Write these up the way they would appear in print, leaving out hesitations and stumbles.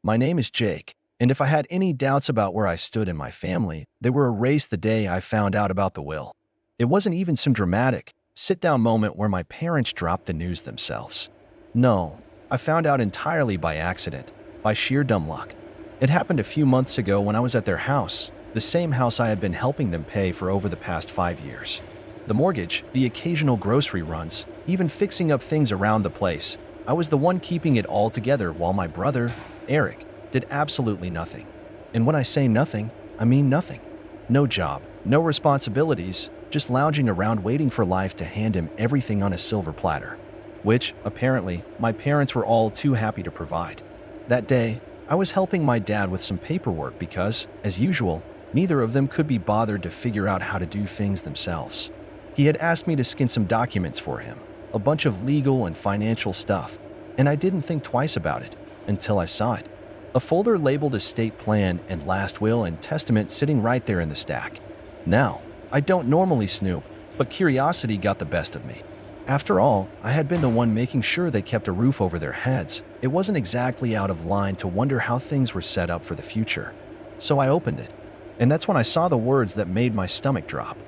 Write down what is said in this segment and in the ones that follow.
My name is Jake, and if I had any doubts about where I stood in my family, they were erased the day I found out about the will. It wasn't even some dramatic, sit-down moment where my parents dropped the news themselves. No, I found out entirely by accident, by sheer dumb luck. It happened a few months ago when I was at their house, the same house I had been helping them pay for over the past 5 years. The mortgage, the occasional grocery runs, even fixing up things around the place. I was the one keeping it all together while my brother, Eric, did absolutely nothing. And when I say nothing, I mean nothing. No job, no responsibilities, just lounging around waiting for life to hand him everything on a silver platter, which, apparently, my parents were all too happy to provide. That day, I was helping my dad with some paperwork because, as usual, neither of them could be bothered to figure out how to do things themselves. He had asked me to skin some documents for him, a bunch of legal and financial stuff, and I didn't think twice about it until I saw it. A folder labeled estate plan and last will and testament sitting right there in the stack. Now, I don't normally snoop, but curiosity got the best of me. After all, I had been the one making sure they kept a roof over their heads. It wasn't exactly out of line to wonder how things were set up for the future. So I opened it, and that's when I saw the words that made my stomach drop.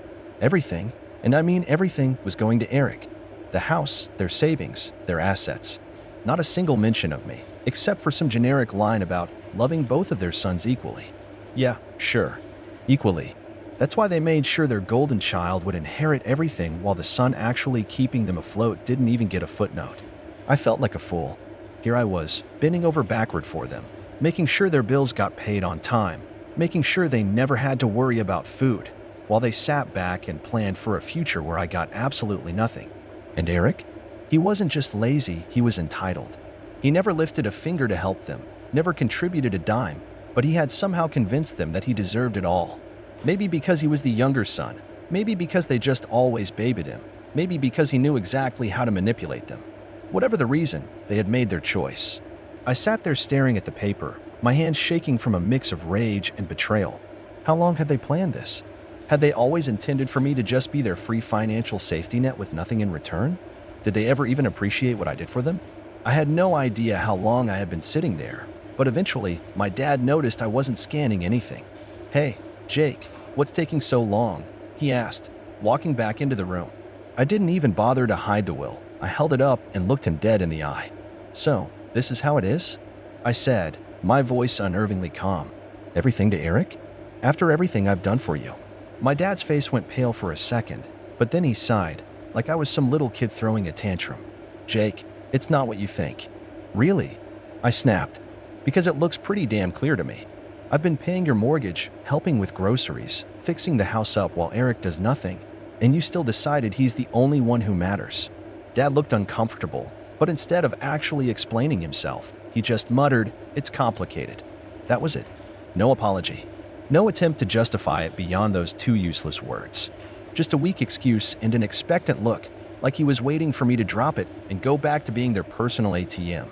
Everything, and I mean everything, was going to Eric. The house, their savings, their assets. Not a single mention of me, except for some generic line about loving both of their sons equally. Yeah, sure. Equally. That's why they made sure their golden child would inherit everything while the son actually keeping them afloat didn't even get a footnote. I felt like a fool. Here I was, bending over backward for them, making sure their bills got paid on time, making sure they never had to worry about food, while they sat back and planned for a future where I got absolutely nothing. And Eric? He wasn't just lazy, he was entitled. He never lifted a finger to help them, never contributed a dime, but he had somehow convinced them that he deserved it all. Maybe because he was the younger son, maybe because they just always babied him, maybe because he knew exactly how to manipulate them. Whatever the reason, they had made their choice. I sat there staring at the paper, my hands shaking from a mix of rage and betrayal. How long had they planned this? Had they always intended for me to just be their free financial safety net with nothing in return? Did they ever even appreciate what I did for them? I had no idea how long I had been sitting there, but eventually, my dad noticed I wasn't scanning anything. "Hey, Jake, what's taking so long?" he asked, walking back into the room. I didn't even bother to hide the will. I held it up and looked him dead in the eye. "So, this is how it is?" I said, my voice unnervingly calm. "Everything to Eric? After everything I've done for you?" My dad's face went pale for a second, but then he sighed, like I was some little kid throwing a tantrum. "Jake, it's not what you think." "Really?" I snapped, "because it looks pretty damn clear to me. I've been paying your mortgage, helping with groceries, fixing the house up while Eric does nothing, and you still decided he's the only one who matters." Dad looked uncomfortable, but instead of actually explaining himself, he just muttered, "It's complicated." That was it. No apology. No attempt to justify it beyond those two useless words. Just a weak excuse and an expectant look, like he was waiting for me to drop it and go back to being their personal ATM.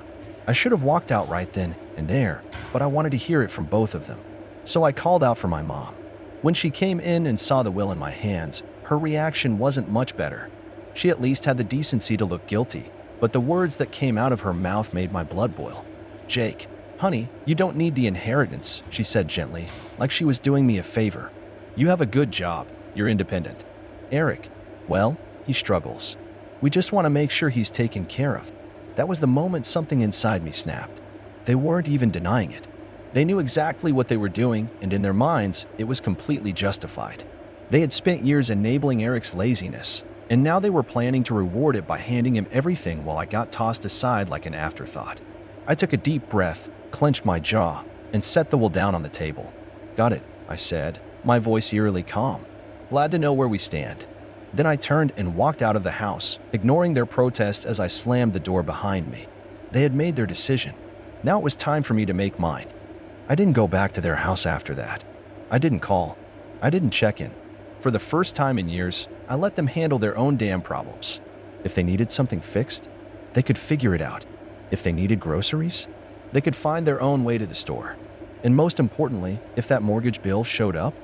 I should have walked out right then and there, but I wanted to hear it from both of them. So I called out for my mom. When she came in and saw the will in my hands, her reaction wasn't much better. She at least had the decency to look guilty, but the words that came out of her mouth made my blood boil. "Jake, honey, you don't need the inheritance," she said gently, like she was doing me a favor. "You have a good job. You're independent. Eric, well, he struggles. We just want to make sure he's taken care of." That was the moment something inside me snapped. They weren't even denying it. They knew exactly what they were doing, and in their minds, it was completely justified. They had spent years enabling Eric's laziness, and now they were planning to reward it by handing him everything while I got tossed aside like an afterthought. I took a deep breath, clenched my jaw, and set the will down on the table. "Got it," I said, my voice eerily calm. "Glad to know where we stand." Then I turned and walked out of the house, ignoring their protests as I slammed the door behind me. They had made their decision. Now it was time for me to make mine. I didn't go back to their house after that. I didn't call. I didn't check in. For the first time in years, I let them handle their own damn problems. If they needed something fixed, they could figure it out. If they needed groceries, they could find their own way to the store. And most importantly, if that mortgage bill showed up,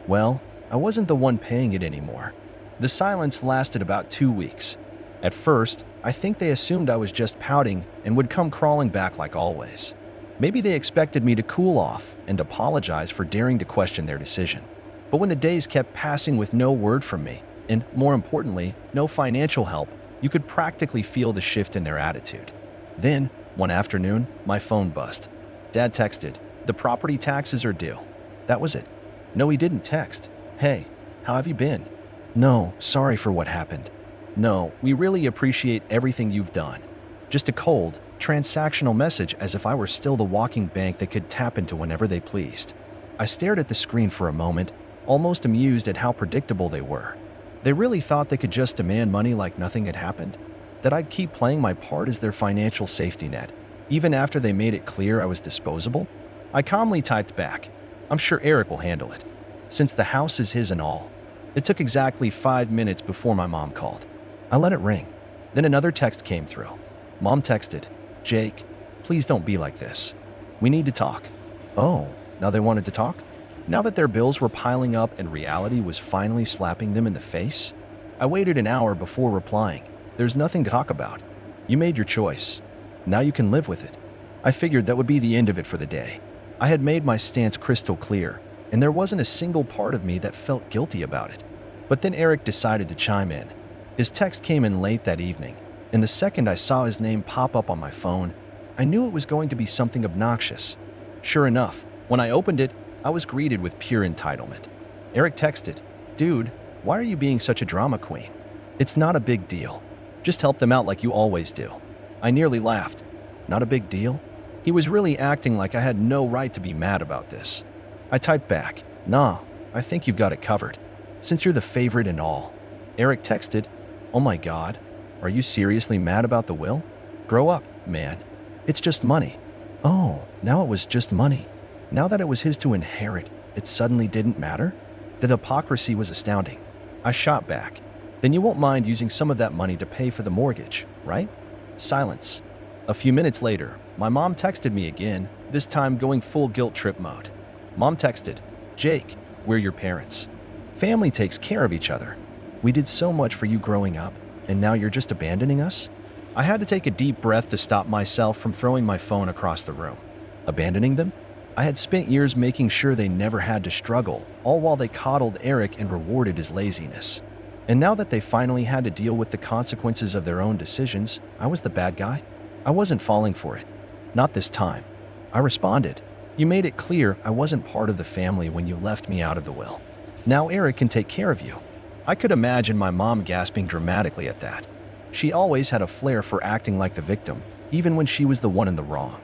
well, I wasn't the one paying it anymore. The silence lasted about 2 weeks. At first, I think they assumed I was just pouting and would come crawling back like always. Maybe they expected me to cool off and apologize for daring to question their decision. But when the days kept passing with no word from me, and more importantly, no financial help, you could practically feel the shift in their attitude. Then, one afternoon, my phone buzzed. Dad texted, "The property taxes are due." That was it. No, he didn't text, "Hey, how have you been?" "No, sorry for what happened." "No, we really appreciate everything you've done." Just a cold, transactional message, as if I were still the walking bank they could tap into whenever they pleased. I stared at the screen for a moment, almost amused at how predictable they were. They really thought they could just demand money like nothing had happened? That I'd keep playing my part as their financial safety net, even after they made it clear I was disposable? I calmly typed back, "I'm sure Eric will handle it, since the house is his and all." It took exactly 5 minutes before my mom called. I let it ring. Then another text came through. Mom texted, "Jake, please don't be like this. We need to talk." Oh, now they wanted to talk? Now that their bills were piling up and reality was finally slapping them in the face? I waited an hour before replying. "There's nothing to talk about. You made your choice. Now you can live with it." I figured that would be the end of it for the day. I had made my stance crystal clear, and there wasn't a single part of me that felt guilty about it. But then Eric decided to chime in. His text came in late that evening, and the second I saw his name pop up on my phone, I knew it was going to be something obnoxious. Sure enough, when I opened it, I was greeted with pure entitlement. Eric texted, "Dude, why are you being such a drama queen? It's not a big deal. Just help them out like you always do." I nearly laughed. Not a big deal? He was really acting like I had no right to be mad about this. I typed back, "Nah, I think you've got it covered, since you're the favorite and all." Eric texted, "Oh my God, are you seriously mad about the will? Grow up, man. It's just money." Oh, now it was just money. Now that it was his to inherit, it suddenly didn't matter? The hypocrisy was astounding. I shot back, "Then you won't mind using some of that money to pay for the mortgage, right?" Silence. A few minutes later, my mom texted me again, this time going full guilt trip mode. Mom texted, "Jake, we're your parents. Family takes care of each other. We did so much for you growing up, and now you're just abandoning us?" I had to take a deep breath to stop myself from throwing my phone across the room. Abandoning them? I had spent years making sure they never had to struggle, all while they coddled Eric and rewarded his laziness. And now that they finally had to deal with the consequences of their own decisions, I was the bad guy? I wasn't falling for it. Not this time. I responded, "You made it clear I wasn't part of the family when you left me out of the will. Now Eric can take care of you." I could imagine my mom gasping dramatically at that. She always had a flair for acting like the victim, even when she was the one in the wrong.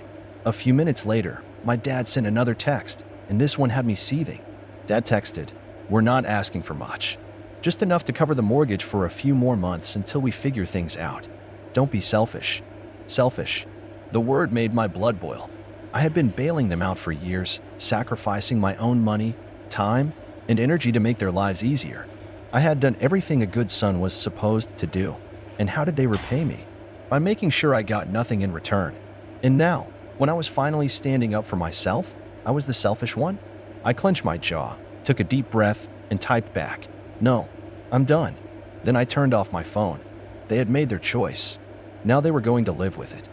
A few minutes later, my dad sent another text, and this one had me seething. Dad texted, "We're not asking for much. Just enough to cover the mortgage for a few more months until we figure things out. Don't be selfish." Selfish. The word made my blood boil. I had been bailing them out for years, sacrificing my own money, time, and energy to make their lives easier. I had done everything a good son was supposed to do. And how did they repay me? By making sure I got nothing in return. And now, when I was finally standing up for myself, I was the selfish one? I clenched my jaw, took a deep breath, and typed back, "No, I'm done." Then I turned off my phone. They had made their choice. Now they were going to live with it.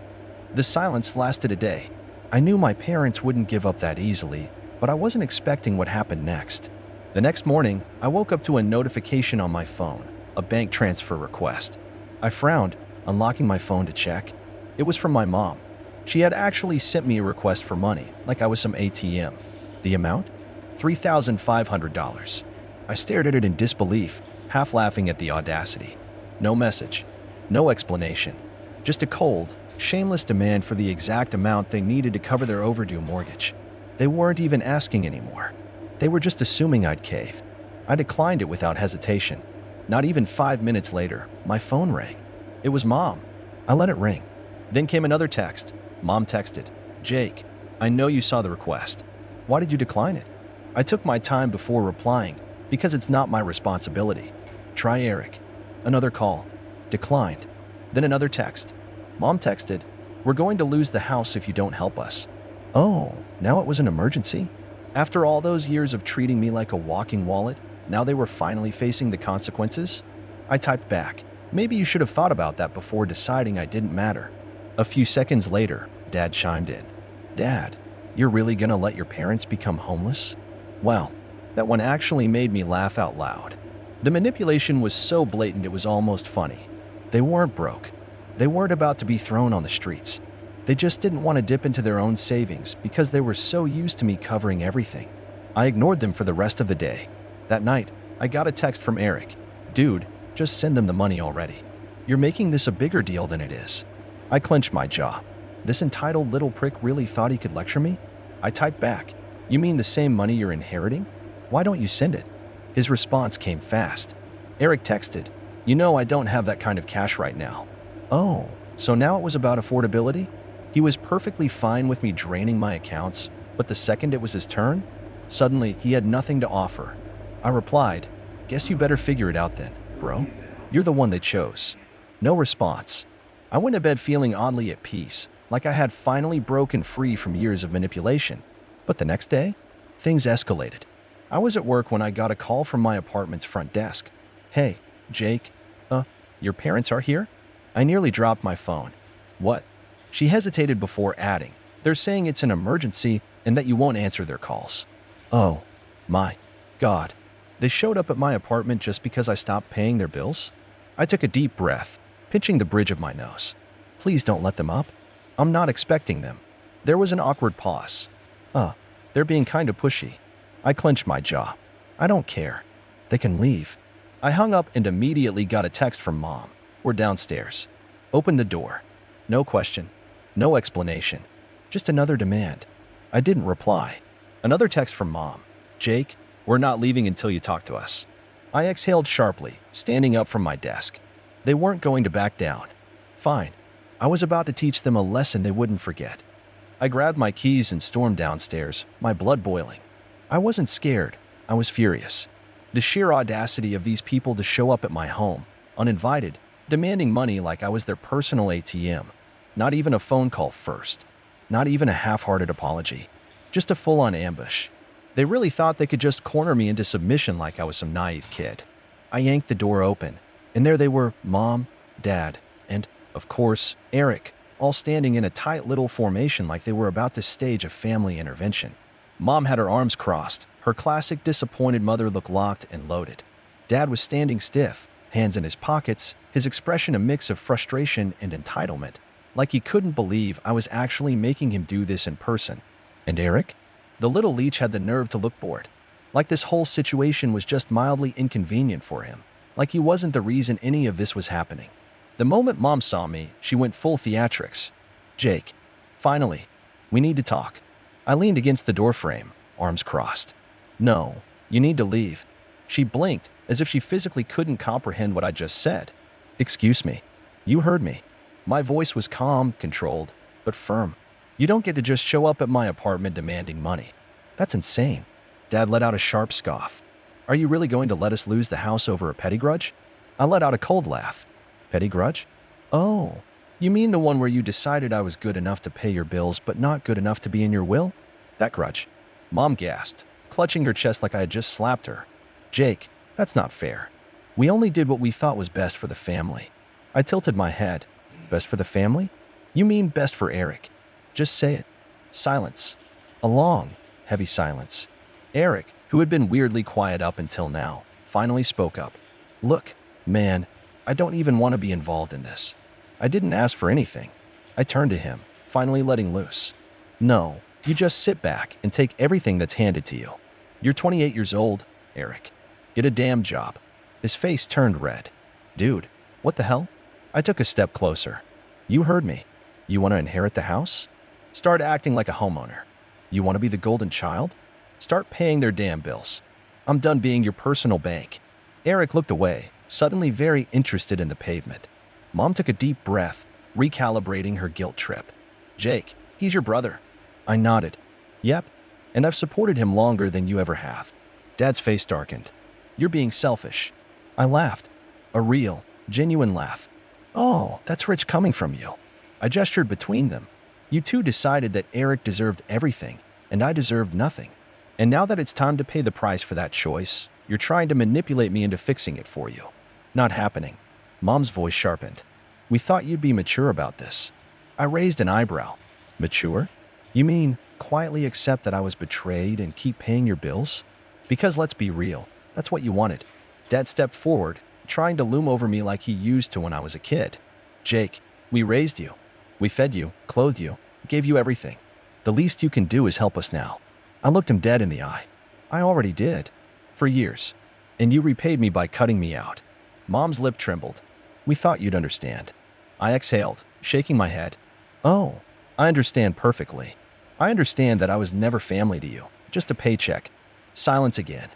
The silence lasted a day. I knew my parents wouldn't give up that easily, but I wasn't expecting what happened next. The next morning, I woke up to a notification on my phone, a bank transfer request. I frowned, unlocking my phone to check. It was from my mom. She had actually sent me a request for money, like I was some ATM. The amount? $3,500. I stared at it in disbelief, half laughing at the audacity. No message. No explanation. Just a cold, shameless demand for the exact amount they needed to cover their overdue mortgage. They weren't even asking anymore. They were just assuming I'd cave. I declined it without hesitation. Not even 5 minutes later, my phone rang. It was Mom. I let it ring. Then came another text. Mom texted, "Jake, I know you saw the request. Why did you decline it?" I took my time before replying, because it's not my responsibility. Try Eric. Another call. Declined. Then another text. Mom texted, "We're going to lose the house if you don't help us." Oh, now it was an emergency? After all those years of treating me like a walking wallet, now they were finally facing the consequences? I typed back, "Maybe you should have thought about that before deciding I didn't matter." A few seconds later, Dad chimed in. "Dad, You're really gonna let your parents become homeless? Wow, that one actually made me laugh out loud. The manipulation was so blatant it was almost funny. They weren't broke. They weren't about to be thrown on the streets. They just didn't want to dip into their own savings because they were so used to me covering everything. I ignored them for the rest of the day. That night, I got a text from Eric. Dude, just send them the money already. You're making this a bigger deal than it is. I clenched my jaw. This entitled little prick really thought he could lecture me? I typed back, you mean the same money you're inheriting? Why don't you send it? His response came fast. Eric texted, you know I don't have that kind of cash right now. Oh, so now it was about affordability? He was perfectly fine with me draining my accounts, but the second it was his turn, suddenly he had nothing to offer. I replied, guess you better figure it out then, bro. You're the one they chose. No response. I went to bed feeling oddly at peace, like I had finally broken free from years of manipulation. But the next day, things escalated. I was at work when I got a call from my apartment's front desk. Hey, Jake, your parents are here? I nearly dropped my phone. What? She hesitated before adding, they're saying it's an emergency and that you won't answer their calls. Oh, my God. They showed up at my apartment just because I stopped paying their bills? I took a deep breath, pinching the bridge of my nose. Please don't let them up. I'm not expecting them. There was an awkward pause. They're being kind of pushy. I clenched my jaw. I don't care. They can leave. I hung up and immediately got a text from Mom. We're downstairs. Open the door. No question. No explanation. Just another demand. I didn't reply. Another text from Mom. Jake, we're not leaving until you talk to us. I exhaled sharply, standing up from my desk. They weren't going to back down. Fine. I was about to teach them a lesson they wouldn't forget. I grabbed my keys and stormed downstairs, my blood boiling. I wasn't scared. I was furious. The sheer audacity of these people to show up at my home, uninvited, demanding money like I was their personal ATM. Not even a phone call first. Not even a half-hearted apology. Just a full-on ambush. They really thought they could just corner me into submission like I was some naive kid. I yanked the door open, and there they were, Mom, Dad, and, of course, Eric, all standing in a tight little formation like they were about to stage a family intervention. Mom had her arms crossed. Her classic disappointed mother look locked and loaded. Dad was standing stiff, hands in his pockets, his expression a mix of frustration and entitlement, like he couldn't believe I was actually making him do this in person. And Eric? The little leech had the nerve to look bored. Like this whole situation was just mildly inconvenient for him. Like he wasn't the reason any of this was happening. The moment Mom saw me, she went full theatrics. Jake, finally, we need to talk. I leaned against the doorframe, arms crossed. No, you need to leave. She blinked, as if she physically couldn't comprehend what I just said. Excuse me. You heard me. My voice was calm, controlled, but firm. You don't get to just show up at my apartment demanding money. That's insane. Dad let out a sharp scoff. Are you really going to let us lose the house over a petty grudge? I let out a cold laugh. Petty grudge? Oh, you mean the one where you decided I was good enough to pay your bills but not good enough to be in your will? That grudge. Mom gasped, clutching her chest like I had just slapped her. Jake, that's not fair. We only did what we thought was best for the family. I tilted my head. Best for the family? You mean best for Eric. Just say it. Silence. A long, heavy silence. Eric, who had been weirdly quiet up until now, finally spoke up. Look, man, I don't even want to be involved in this. I didn't ask for anything. I turned to him, finally letting loose. No, you just sit back and take everything that's handed to you. You're 28 years old, Eric. Get a damn job. His face turned red. Dude, what the hell? I took a step closer. You heard me. You want to inherit the house? Start acting like a homeowner. You want to be the golden child? Start paying their damn bills. I'm done being your personal bank. Eric looked away, suddenly very interested in the pavement. Mom took a deep breath, recalibrating her guilt trip. Jake, he's your brother. I nodded. Yep, and I've supported him longer than you ever have. Dad's face darkened. You're being selfish. I laughed. A real, genuine laugh. Oh, that's rich coming from you. I gestured between them. You two decided that Eric deserved everything, and I deserved nothing. And now that it's time to pay the price for that choice, you're trying to manipulate me into fixing it for you. Not happening. Mom's voice sharpened. We thought you'd be mature about this. I raised an eyebrow. Mature? You mean Quietly accept that I was betrayed and keep paying your bills? Because let's be real, that's what you wanted. Dad stepped forward, trying to loom over me like he used to when I was a kid. Jake, we raised you. We fed you, clothed you, gave you everything. The least you can do is help us now. I looked him dead in the eye. I already did. For years. And you repaid me by cutting me out. Mom's lip trembled. We thought you'd understand. I exhaled, shaking my head. Oh, I understand perfectly. I understand that I was never family to you, just a paycheck. Silence again.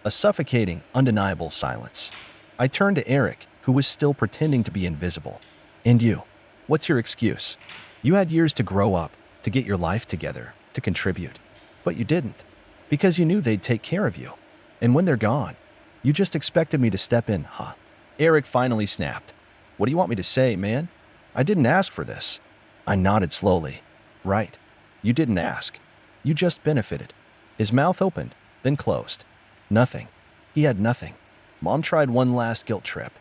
A suffocating, undeniable silence. I turned to Eric, who was still pretending to be invisible. And you? What's your excuse? You had years to grow up, to get your life together, to contribute. But you didn't. Because you knew they'd take care of you. And when they're gone, you just expected me to step in, huh? Eric finally snapped. What do you want me to say, man? I didn't ask for this. I nodded slowly. Right. You didn't ask. You just benefited. His mouth opened, then closed. Nothing. He had nothing. Mom tried one last guilt trip.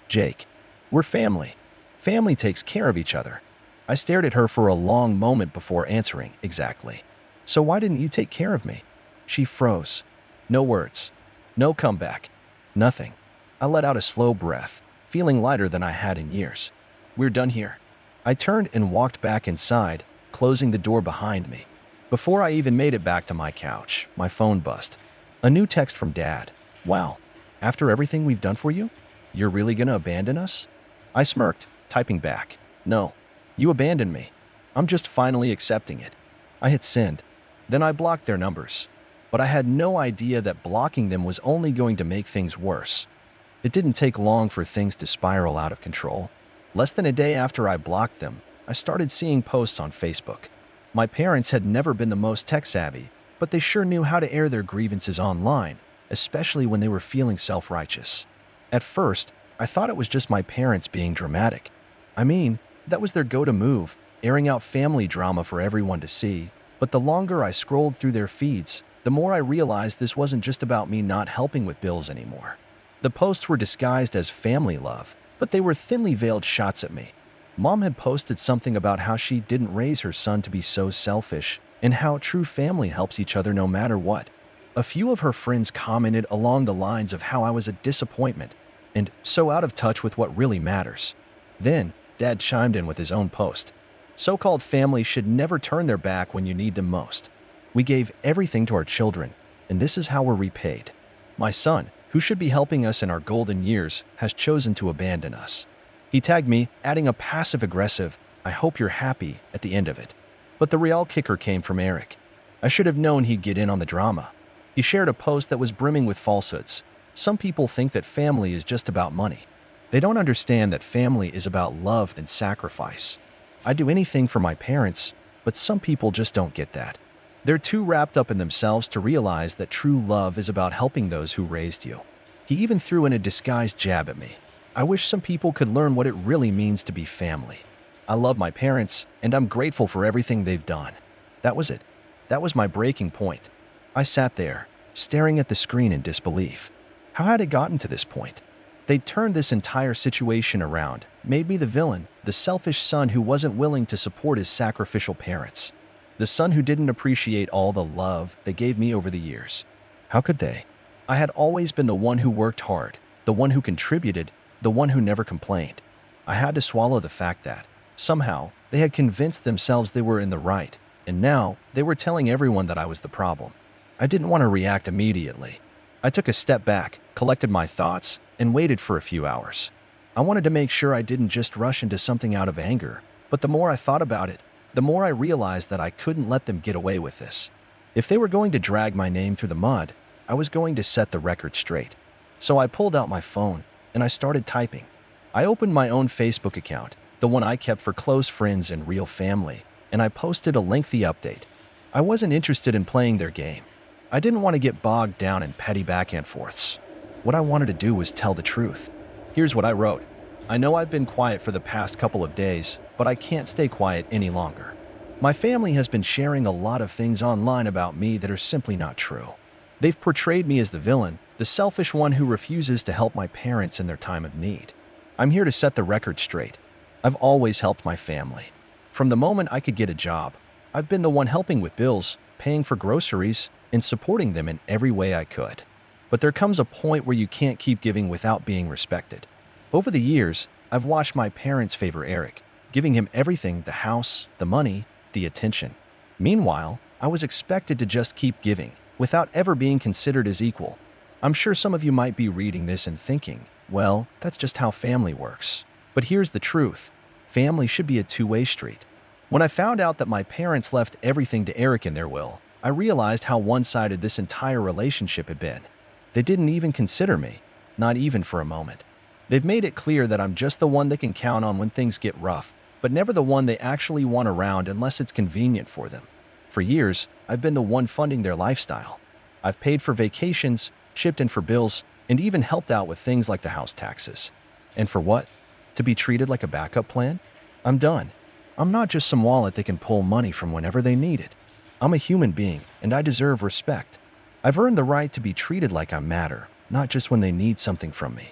Jake, we're family. Family takes care of each other. I stared at her for a long moment before answering exactly. So why didn't you take care of me? She froze. No words. No comeback. Nothing. I let out a slow breath, feeling lighter than I had in years. We're done here. I turned and walked back inside, closing the door behind me. Before I even made it back to my couch, my phone buzzed. A new text from Dad. Wow. After everything we've done for you? You're really gonna abandon us? I smirked, typing back. No. You abandoned me. I'm just finally accepting it. I hit send. Then I blocked their numbers. But I had no idea that blocking them was only going to make things worse. It didn't take long for things to spiral out of control. Less than a day after I blocked them, I started seeing posts on Facebook. My parents had never been the most tech-savvy, but they sure knew how to air their grievances online, especially when they were feeling self-righteous. At first, I thought it was just my parents being dramatic. I mean, that was their go-to move, airing out family drama for everyone to see. But the longer I scrolled through their feeds, the more I realized this wasn't just about me not helping with bills anymore. The posts were disguised as family love, but they were thinly veiled shots at me. Mom had posted something about how she didn't raise her son to be so selfish and how true family helps each other no matter what. A few of her friends commented along the lines of how I was a disappointment and so out of touch with what really matters. Then, Dad chimed in with his own post. So-called family should never turn their back when you need them most. We gave everything to our children, and this is how we're repaid. My son, who should be helping us in our golden years, has chosen to abandon us. He tagged me, adding a passive-aggressive, I hope you're happy, at the end of it. But the real kicker came from Eric. I should have known he'd get in on the drama. He shared a post that was brimming with falsehoods. Some people think that family is just about money. They don't understand that family is about love and sacrifice. I'd do anything for my parents, but some people just don't get that. They're too wrapped up in themselves to realize that true love is about helping those who raised you. He even threw in a disguised jab at me. I wish some people could learn what it really means to be family. I love my parents, and I'm grateful for everything they've done. That was it. That was my breaking point. I sat there, staring at the screen in disbelief. How had it gotten to this point? They'd turned this entire situation around, made me the villain, the selfish son who wasn't willing to support his sacrificial parents. The son who didn't appreciate all the love they gave me over the years. How could they? I had always been the one who worked hard, the one who contributed, the one who never complained. I had to swallow the fact that, somehow, they had convinced themselves they were in the right, and now they were telling everyone that I was the problem. I didn't want to react immediately. I took a step back, collected my thoughts, and waited for a few hours. I wanted to make sure I didn't just rush into something out of anger, but the more I thought about it, the more I realized that I couldn't let them get away with this. If they were going to drag my name through the mud, I was going to set the record straight. So I pulled out my phone, and I started typing. I opened my own Facebook account, the one I kept for close friends and real family, and I posted a lengthy update. I wasn't interested in playing their game. I didn't want to get bogged down in petty back and forths. What I wanted to do was tell the truth. Here's what I wrote. I know I've been quiet for the past couple of days, but I can't stay quiet any longer. My family has been sharing a lot of things online about me that are simply not true. They've portrayed me as the villain, the selfish one who refuses to help my parents in their time of need. I'm here to set the record straight. I've always helped my family. From the moment I could get a job, I've been the one helping with bills, paying for groceries, and supporting them in every way I could. But there comes a point where you can't keep giving without being respected. Over the years, I've watched my parents favor Eric, giving him everything: the house, the money, the attention. Meanwhile, I was expected to just keep giving, without ever being considered as equal. I'm sure some of you might be reading this and thinking, well, that's just how family works. But here's the truth: family should be a two-way street. When I found out that my parents left everything to Eric in their will, I realized how one-sided this entire relationship had been. They didn't even consider me, not even for a moment. They've made it clear that I'm just the one they can count on when things get rough, but never the one they actually want around unless it's convenient for them. For years, I've been the one funding their lifestyle. I've paid for vacations, chipped in for bills, and even helped out with things like the house taxes. And for what? To be treated like a backup plan? I'm done. I'm not just some wallet they can pull money from whenever they need it. I'm a human being, and I deserve respect. I've earned the right to be treated like I matter, not just when they need something from me.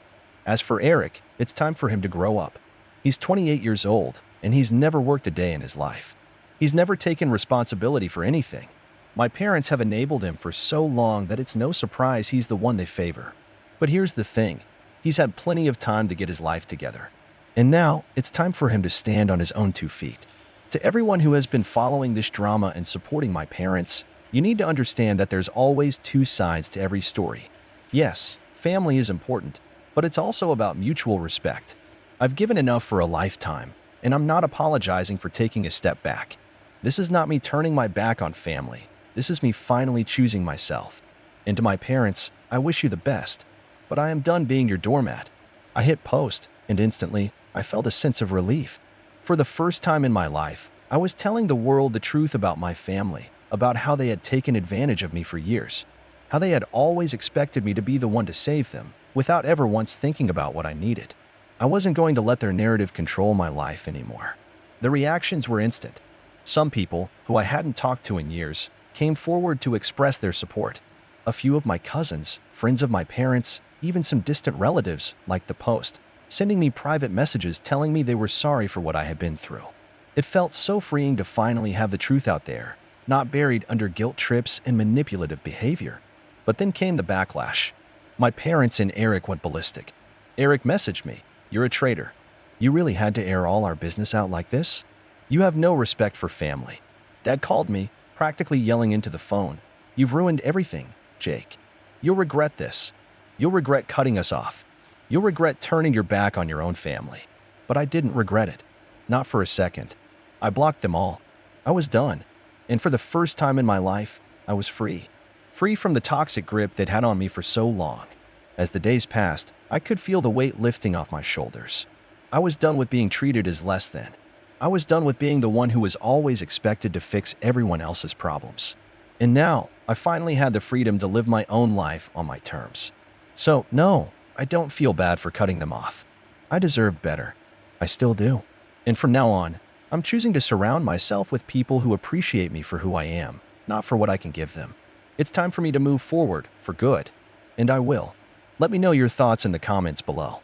As for Eric, it's time for him to grow up. He's 28 years old, and he's never worked a day in his life. He's never taken responsibility for anything. My parents have enabled him for so long that it's no surprise he's the one they favor. But here's the thing: he's had plenty of time to get his life together. And now, it's time for him to stand on his own 2 feet. To everyone who has been following this drama and supporting my parents, you need to understand that there's always 2 sides to every story. Yes, family is important, but it's also about mutual respect. I've given enough for a lifetime, and I'm not apologizing for taking a step back. This is not me turning my back on family. This is me finally choosing myself. And to my parents, I wish you the best, but I am done being your doormat. I hit post, and instantly, I felt a sense of relief. For the first time in my life, I was telling the world the truth about my family, about how they had taken advantage of me for years, how they had always expected me to be the one to save them, without ever once thinking about what I needed. I wasn't going to let their narrative control my life anymore. The reactions were instant. Some people, who I hadn't talked to in years, came forward to express their support. A few of my cousins, friends of my parents, even some distant relatives liked the post, sending me private messages telling me they were sorry for what I had been through. It felt so freeing to finally have the truth out there, not buried under guilt trips and manipulative behavior. But then came the backlash. My parents and Eric went ballistic. Eric messaged me, "You're a traitor. You really had to air all our business out like this? You have no respect for family." Dad called me, practically yelling into the phone, "You've ruined everything, Jake. You'll regret this. You'll regret cutting us off. You'll regret turning your back on your own family." But I didn't regret it. Not for a second. I blocked them all. I was done. And for the first time in my life, I was free. Free from the toxic grip they'd had on me for so long. As the days passed, I could feel the weight lifting off my shoulders. I was done with being treated as less than. I was done with being the one who was always expected to fix everyone else's problems. And now, I finally had the freedom to live my own life on my terms. So, no, I don't feel bad for cutting them off. I deserved better. I still do. And from now on, I'm choosing to surround myself with people who appreciate me for who I am, not for what I can give them. It's time for me to move forward, for good. And I will. Let me know your thoughts in the comments below.